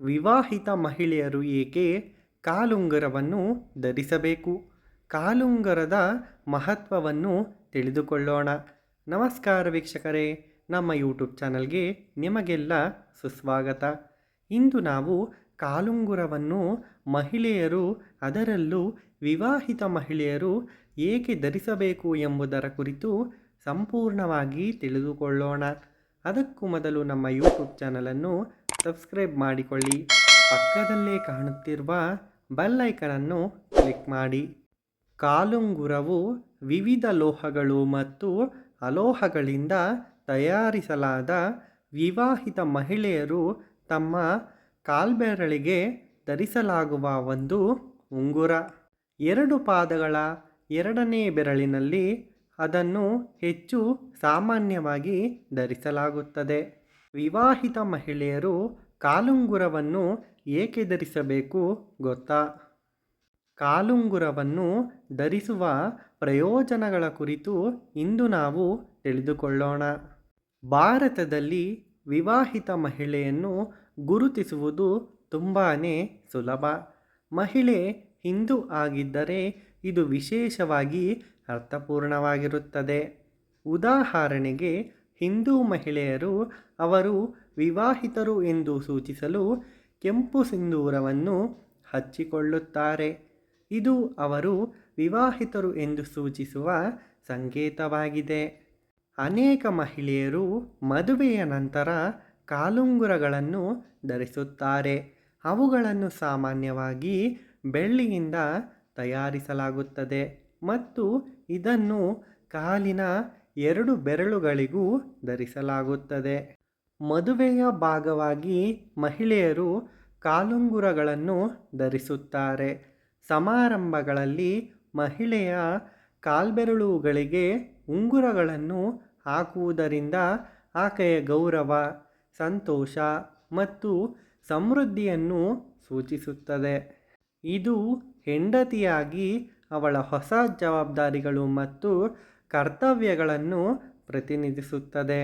ವಿವಾಹಿತ ಮಹಿಳೆಯರು ಏಕೆ ಕಾಲುಂಗುರವನ್ನು ಧರಿಸಬೇಕು? ಕಾಲುಂಗುರದ ಮಹತ್ವವನ್ನು ತಿಳಿದುಕೊಳ್ಳೋಣ. ನಮಸ್ಕಾರ ವೀಕ್ಷಕರೇ, ನಮ್ಮ ಯೂಟ್ಯೂಬ್ ಚಾನಲ್ಗೆ ನಿಮಗೆಲ್ಲ ಸುಸ್ವಾಗತ. ಇಂದು ನಾವು ಕಾಲುಂಗುರವನ್ನು ಮಹಿಳೆಯರು, ಅದರಲ್ಲೂ ವಿವಾಹಿತ ಮಹಿಳೆಯರು ಏಕೆ ಧರಿಸಬೇಕು ಎಂಬುದರ ಕುರಿತು ಸಂಪೂರ್ಣವಾಗಿ ತಿಳಿದುಕೊಳ್ಳೋಣ. ಅದಕ್ಕೂ ಮೊದಲು ನಮ್ಮ ಯೂಟ್ಯೂಬ್ ಚಾನಲನ್ನು ಸಬ್ಸ್ಕ್ರೈಬ್ ಮಾಡಿಕೊಳ್ಳಿ. ಪಕ್ಕದಲ್ಲೇ ಕಾಣುತ್ತಿರುವ ಬೆಲ್ ಐಕನನ್ನು ಕ್ಲಿಕ್ ಮಾಡಿ. ಕಾಲುಂಗುರವು ವಿವಿಧ ಲೋಹಗಳು ಮತ್ತು ಅಲೋಹಗಳಿಂದ ತಯಾರಿಸಲಾದ ವಿವಾಹಿತ ಮಹಿಳೆಯರು ತಮ್ಮ ಕಾಲ್ಬೆರಳಿಗೆ ಧರಿಸಲಾಗುವ ಒಂದು ಉಂಗುರ. ಎರಡು ಪಾದಗಳ ಎರಡನೇ ಬೆರಳಿನಲ್ಲಿ ಅದನ್ನು ಹೆಚ್ಚು ಸಾಮಾನ್ಯವಾಗಿ ಧರಿಸಲಾಗುತ್ತದೆ. ವಿವಾಹಿತ ಮಹಿಳೆಯರು ಕಾಲುಂಗುರವನ್ನು ಏಕೆ ಧರಿಸಬೇಕು ಗೊತ್ತಾ? ಕಾಲುಂಗುರವನ್ನು ಧರಿಸುವ ಪ್ರಯೋಜನಗಳ ಕುರಿತು ಇಂದು ನಾವು ತಿಳಿದುಕೊಳ್ಳೋಣ. ಭಾರತದಲ್ಲಿ ವಿವಾಹಿತ ಮಹಿಳೆಯನ್ನು ಗುರುತಿಸುವುದು ತುಂಬಾ ಸುಲಭ. ಮಹಿಳೆ ಹಿಂದೂ ಆಗಿದ್ದರೆ ಇದು ವಿಶೇಷವಾಗಿ ಅರ್ಥಪೂರ್ಣವಾಗಿರುತ್ತದೆ. ಉದಾಹರಣೆಗೆ, ಹಿಂದೂ ಮಹಿಳೆಯರು ಅವರು ವಿವಾಹಿತರು ಎಂದು ಸೂಚಿಸಲು ಕೆಂಪು ಸಿಂಧೂರವನ್ನು ಹಚ್ಚಿಕೊಳ್ಳುತ್ತಾರೆ. ಇದು ಅವರು ವಿವಾಹಿತರು ಎಂದು ಸೂಚಿಸುವ ಸಂಕೇತವಾಗಿದೆ. ಅನೇಕ ಮಹಿಳೆಯರು ಮದುವೆಯ ನಂತರ ಕಾಲುಂಗುರಗಳನ್ನು ಧರಿಸುತ್ತಾರೆ. ಅವುಗಳನ್ನು ಸಾಮಾನ್ಯವಾಗಿ ಬೆಳ್ಳಿಯಿಂದ ತಯಾರಿಸಲಾಗುತ್ತದೆ ಮತ್ತು ಇದನ್ನು ಕಾಲಿನ ಎರಡು ಬೆರಳುಗಳಿಗೂ ಧರಿಸಲಾಗುತ್ತದೆ. ಮದುವೆಯ ಭಾಗವಾಗಿ ಮಹಿಳೆಯರು ಕಾಲುಂಗುರಗಳನ್ನು ಧರಿಸುತ್ತಾರೆ. ಸಮಾರಂಭಗಳಲ್ಲಿ ಮಹಿಳೆಯ ಕಾಲ್ಬೆರಳುಗಳಿಗೆ ಉಂಗುರಗಳನ್ನು ಹಾಕುವುದರಿಂದ ಆಕೆಯ ಗೌರವ, ಸಂತೋಷ ಮತ್ತು ಸಮೃದ್ಧಿಯನ್ನು ಸೂಚಿಸುತ್ತದೆ. ಇದು ಹೆಂಡತಿಯಾಗಿ ಅವಳ ಹೊಸ ಜವಾಬ್ದಾರಿಗಳು ಮತ್ತು ಕರ್ತವ್ಯಗಳನ್ನು ಪ್ರತಿನಿಧಿಸುತ್ತದೆ.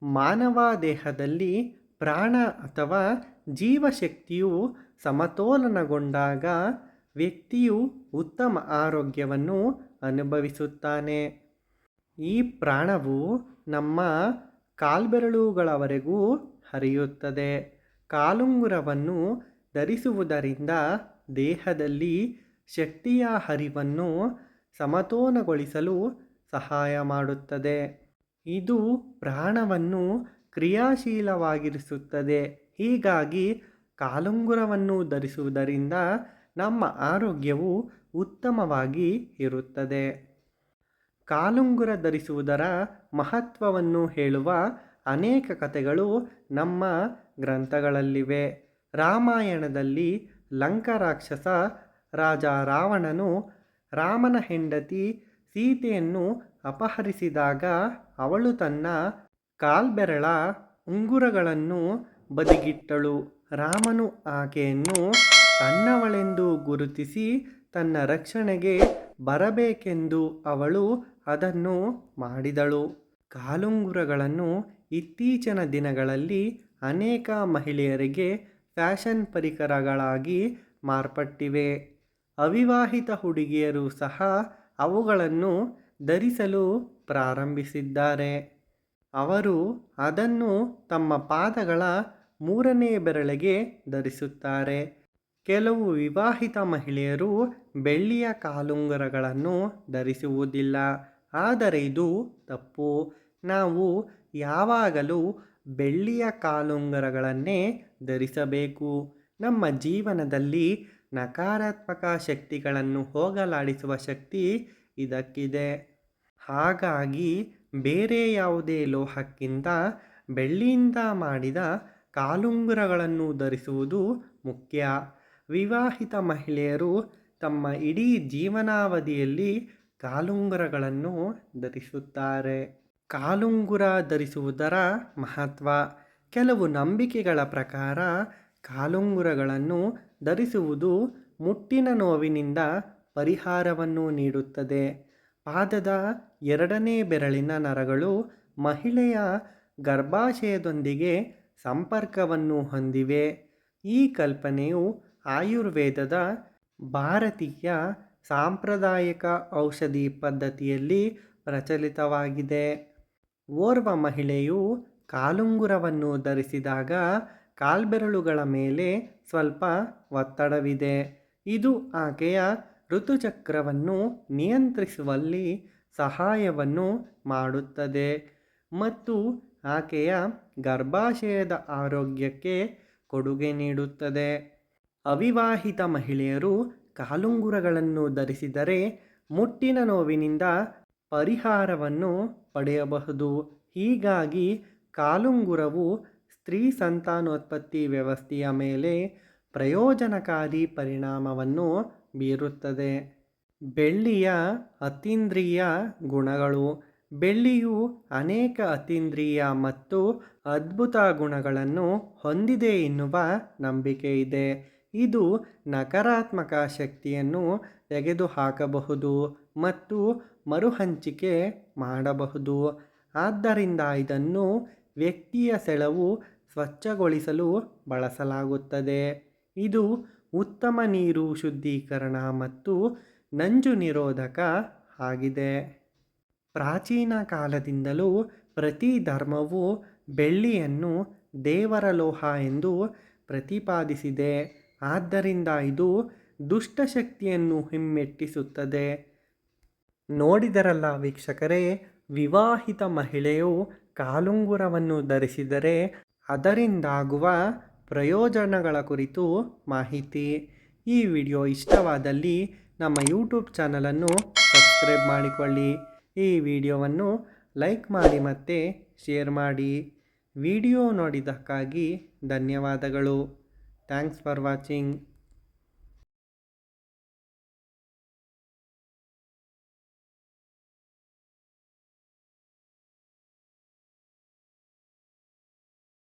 ಮಾನವ ದೇಹದಲ್ಲಿ ಪ್ರಾಣ ಅಥವಾ ಜೀವಶಕ್ತಿಯು ಸಮತೋಲನಗೊಂಡಾಗ ವ್ಯಕ್ತಿಯು ಉತ್ತಮ ಆರೋಗ್ಯವನ್ನು ಅನುಭವಿಸುತ್ತಾನೆ. ಈ ಪ್ರಾಣವು ನಮ್ಮ ಕಾಲ್ಬೆರಳುಗಳವರೆಗೂ ಹರಿಯುತ್ತದೆ. ಕಾಲುಂಗುರವನ್ನು ಧರಿಸುವುದರಿಂದ ದೇಹದಲ್ಲಿ ಶಕ್ತಿಯ ಹರಿವನ್ನು ಸಮತೋಲನಗೊಳಿಸಲು ಸಹಾಯ ಮಾಡುತ್ತದೆ. ಇದು ಪ್ರಾಣವನ್ನು ಕ್ರಿಯಾಶೀಲವಾಗಿರಿಸುತ್ತದೆ. ಹೀಗಾಗಿ ಕಾಲುಂಗುರವನ್ನು ಧರಿಸುವುದರಿಂದ ನಮ್ಮ ಆರೋಗ್ಯವು ಉತ್ತಮವಾಗಿ ಇರುತ್ತದೆ. ಕಾಲುಂಗುರ ಧರಿಸುವುದರ ಮಹತ್ವವನ್ನು ಹೇಳುವ ಅನೇಕ ಕಥೆಗಳು ನಮ್ಮ ಗ್ರಂಥಗಳಲ್ಲಿವೆ. ರಾಮಾಯಣದಲ್ಲಿ ಲಂಕಾರಾಕ್ಷಸ ರಾಜ ರಾವಣನು ರಾಮನ ಹೆಂಡತಿ ಸೀತೆಯನ್ನು ಅಪಹರಿಸಿದಾಗ ಅವಳು ತನ್ನ ಕಾಲ್ಬೆರಳ ಉಂಗುರಗಳನ್ನು ಬದಿಗಿಟ್ಟಳು. ರಾಮನು ಆಕೆಯನ್ನು ತನ್ನವಳೆಂದು ಗುರುತಿಸಿ ತನ್ನ ರಕ್ಷಣೆಗೆ ಬರಬೇಕೆಂದು ಅವಳು ಅದನ್ನು ಮಾಡಿದಳು. ಕಾಲುಂಗುರಗಳನ್ನು ಇತ್ತೀಚಿನ ದಿನಗಳಲ್ಲಿ ಅನೇಕ ಮಹಿಳೆಯರಿಗೆ ಫ್ಯಾಷನ್ ಪರಿಕರಗಳಾಗಿ ಮಾರ್ಪಟ್ಟಿವೆ. ಅವಿವಾಹಿತ ಹುಡುಗಿಯರು ಸಹ ಅವುಗಳನ್ನು ಧರಿಸಲು ಪ್ರಾರಂಭಿಸಿದ್ದಾರೆ. ಅವರು ಅದನ್ನು ತಮ್ಮ ಪಾದಗಳ ಮೂರನೇ ಬೆರಳಿಗೆ ಧರಿಸುತ್ತಾರೆ. ಕೆಲವು ವಿವಾಹಿತ ಮಹಿಳೆಯರು ಬೆಳ್ಳಿಯ ಕಾಲುಂಗುರಗಳನ್ನು ಧರಿಸುವುದಿಲ್ಲ, ಆದರೆ ಇದು ತಪ್ಪು. ನಾವು ಯಾವಾಗಲೂ ಬೆಳ್ಳಿಯ ಕಾಲುಂಗುರಗಳನ್ನೇ ಧರಿಸಬೇಕು. ನಮ್ಮ ಜೀವನದಲ್ಲಿ ನಕಾರಾತ್ಮಕ ಶಕ್ತಿಗಳನ್ನು ಹೋಗಲಾಡಿಸುವ ಶಕ್ತಿ ಇದಕ್ಕಿದೆ. ಹಾಗಾಗಿ ಬೇರೆ ಯಾವುದೇ ಲೋಹಕ್ಕಿಂತ ಬೆಳ್ಳಿಯಿಂದ ಮಾಡಿದ ಕಾಲುಂಗುರಗಳನ್ನು ಧರಿಸುವುದು ಮುಖ್ಯ. ವಿವಾಹಿತ ಮಹಿಳೆಯರು ತಮ್ಮ ಇಡೀ ಜೀವನಾವಧಿಯಲ್ಲಿ ಕಾಲುಂಗುರಗಳನ್ನು ಧರಿಸುತ್ತಾರೆ. ಕಾಲುಂಗುರ ಧರಿಸುವುದರ ಮಹತ್ವ. ಕೆಲವು ನಂಬಿಕೆಗಳ ಪ್ರಕಾರ ಕಾಲುಂಗುರಗಳನ್ನು ಧರಿಸುವುದು ಮುಟ್ಟಿನ ನೋವಿನಿಂದ ಪರಿಹಾರವನ್ನು ನೀಡುತ್ತದೆ. ಪಾದದ ಎರಡನೇ ಬೆರಳಿನ ನರಗಳು ಮಹಿಳೆಯ ಗರ್ಭಾಶಯದೊಂದಿಗೆ ಸಂಪರ್ಕವನ್ನು ಹೊಂದಿವೆ ಈ ಕಲ್ಪನೆಯು ಆಯುರ್ವೇದದ ಭಾರತೀಯ ಸಾಂಪ್ರದಾಯಿಕ ಔಷಧಿ ಪದ್ಧತಿಯಲ್ಲಿ ಪ್ರಚಲಿತವಾಗಿದೆ. ಓರ್ವ ಮಹಿಳೆಯು ಕಾಲುಂಗುರವನ್ನು ಧರಿಸಿದಾಗ ಕಾಲ್ಬೆರಳುಗಳ ಮೇಲೆ ಸ್ವಲ್ಪ ಒತ್ತಡವಿದೆ. ಇದು ಆಕೆಯ ಋತುಚಕ್ರವನ್ನು ನಿಯಂತ್ರಿಸುವಲ್ಲಿ ಸಹಾಯವನ್ನು ಮಾಡುತ್ತದೆ ಮತ್ತು ಆಕೆಯ ಗರ್ಭಾಶಯದ ಆರೋಗ್ಯಕ್ಕೆ ಕೊಡುಗೆ ನೀಡುತ್ತದೆ. ಅವಿವಾಹಿತ ಮಹಿಳೆಯರು ಕಾಲುಂಗುರಗಳನ್ನು ಧರಿಸಿದರೆ ಮುಟ್ಟಿನ ನೋವಿನಿಂದ ಪರಿಹಾರವನ್ನು ಪಡೆಯಬಹುದು. ಹೀಗಾಗಿ ಕಾಲುಂಗುರವು ಸ್ತ್ರೀ ಸಂತಾನೋತ್ಪತ್ತಿ ವ್ಯವಸ್ಥೆಯ ಮೇಲೆ ಪ್ರಯೋಜನಕಾರಿ ಪರಿಣಾಮವನ್ನು ಬೀರುತ್ತದೆ. ಬೆಳ್ಳಿಯ ಅತೀಂದ್ರಿಯ ಗುಣಗಳು. ಬೆಳ್ಳಿಯು ಅನೇಕ ಅತೀಂದ್ರಿಯ ಮತ್ತು ಅದ್ಭುತ ಗುಣಗಳನ್ನು ಹೊಂದಿದೆ ಎನ್ನುವ ನಂಬಿಕೆ ಇದೆ. ಇದು ನಕಾರಾತ್ಮಕ ಶಕ್ತಿಯನ್ನು ತೆಗೆದುಹಾಕಬಹುದು ಮತ್ತು ಮರುಹಂಚಿಕೆ ಮಾಡಬಹುದು. ಆದ್ದರಿಂದ ಇದನ್ನು ವ್ಯಕ್ತಿಯ ಸೆಳವು ಸ್ವಚ್ಛಗೊಳಿಸಲು ಬಳಸಲಾಗುತ್ತದೆ. ಇದು ಉತ್ತಮ ನೀರು ಶುದ್ಧೀಕರಣ ಮತ್ತು ನಂಜು ನಿರೋಧಕ ಆಗಿದೆ. ಪ್ರಾಚೀನ ಕಾಲದಿಂದಲೂ ಪ್ರತಿ ಧರ್ಮವು ಬೆಳ್ಳಿಯನ್ನು ದೇವರ ಲೋಹ ಎಂದು ಪ್ರತಿಪಾದಿಸಿದೆ. ಆದ್ದರಿಂದ ಇದು ದುಷ್ಟಶಕ್ತಿಯನ್ನು ಹಿಮ್ಮೆಟ್ಟಿಸುತ್ತದೆ. ನೋಡಿದರಲ್ಲ ವೀಕ್ಷಕರೇ, ವಿವಾಹಿತ ಮಹಿಳೆಯು ಕಾಲುಂಗುರವನ್ನು ಧರಿಸಿದರೆ ಅದರಿಂದಾಗುವ ಪ್ರಯೋಜನಗಳ ಕುರಿತು ಮಾಹಿತಿ. ಈ ವಿಡಿಯೋ ಇಷ್ಟವಾದಲ್ಲಿ ನಮ್ಮ ಯೂಟ್ಯೂಬ್ ಚಾನಲನ್ನು ಸಬ್ಸ್ಕ್ರೈಬ್ ಮಾಡಿಕೊಳ್ಳಿ. ಈ ವಿಡಿಯೋವನ್ನು ಲೈಕ್ ಮಾಡಿ ಮತ್ತು ಶೇರ್ ಮಾಡಿ. ವಿಡಿಯೋ ನೋಡಿದ್ದಕ್ಕಾಗಿ ಧನ್ಯವಾದಗಳು. Thanks for watching.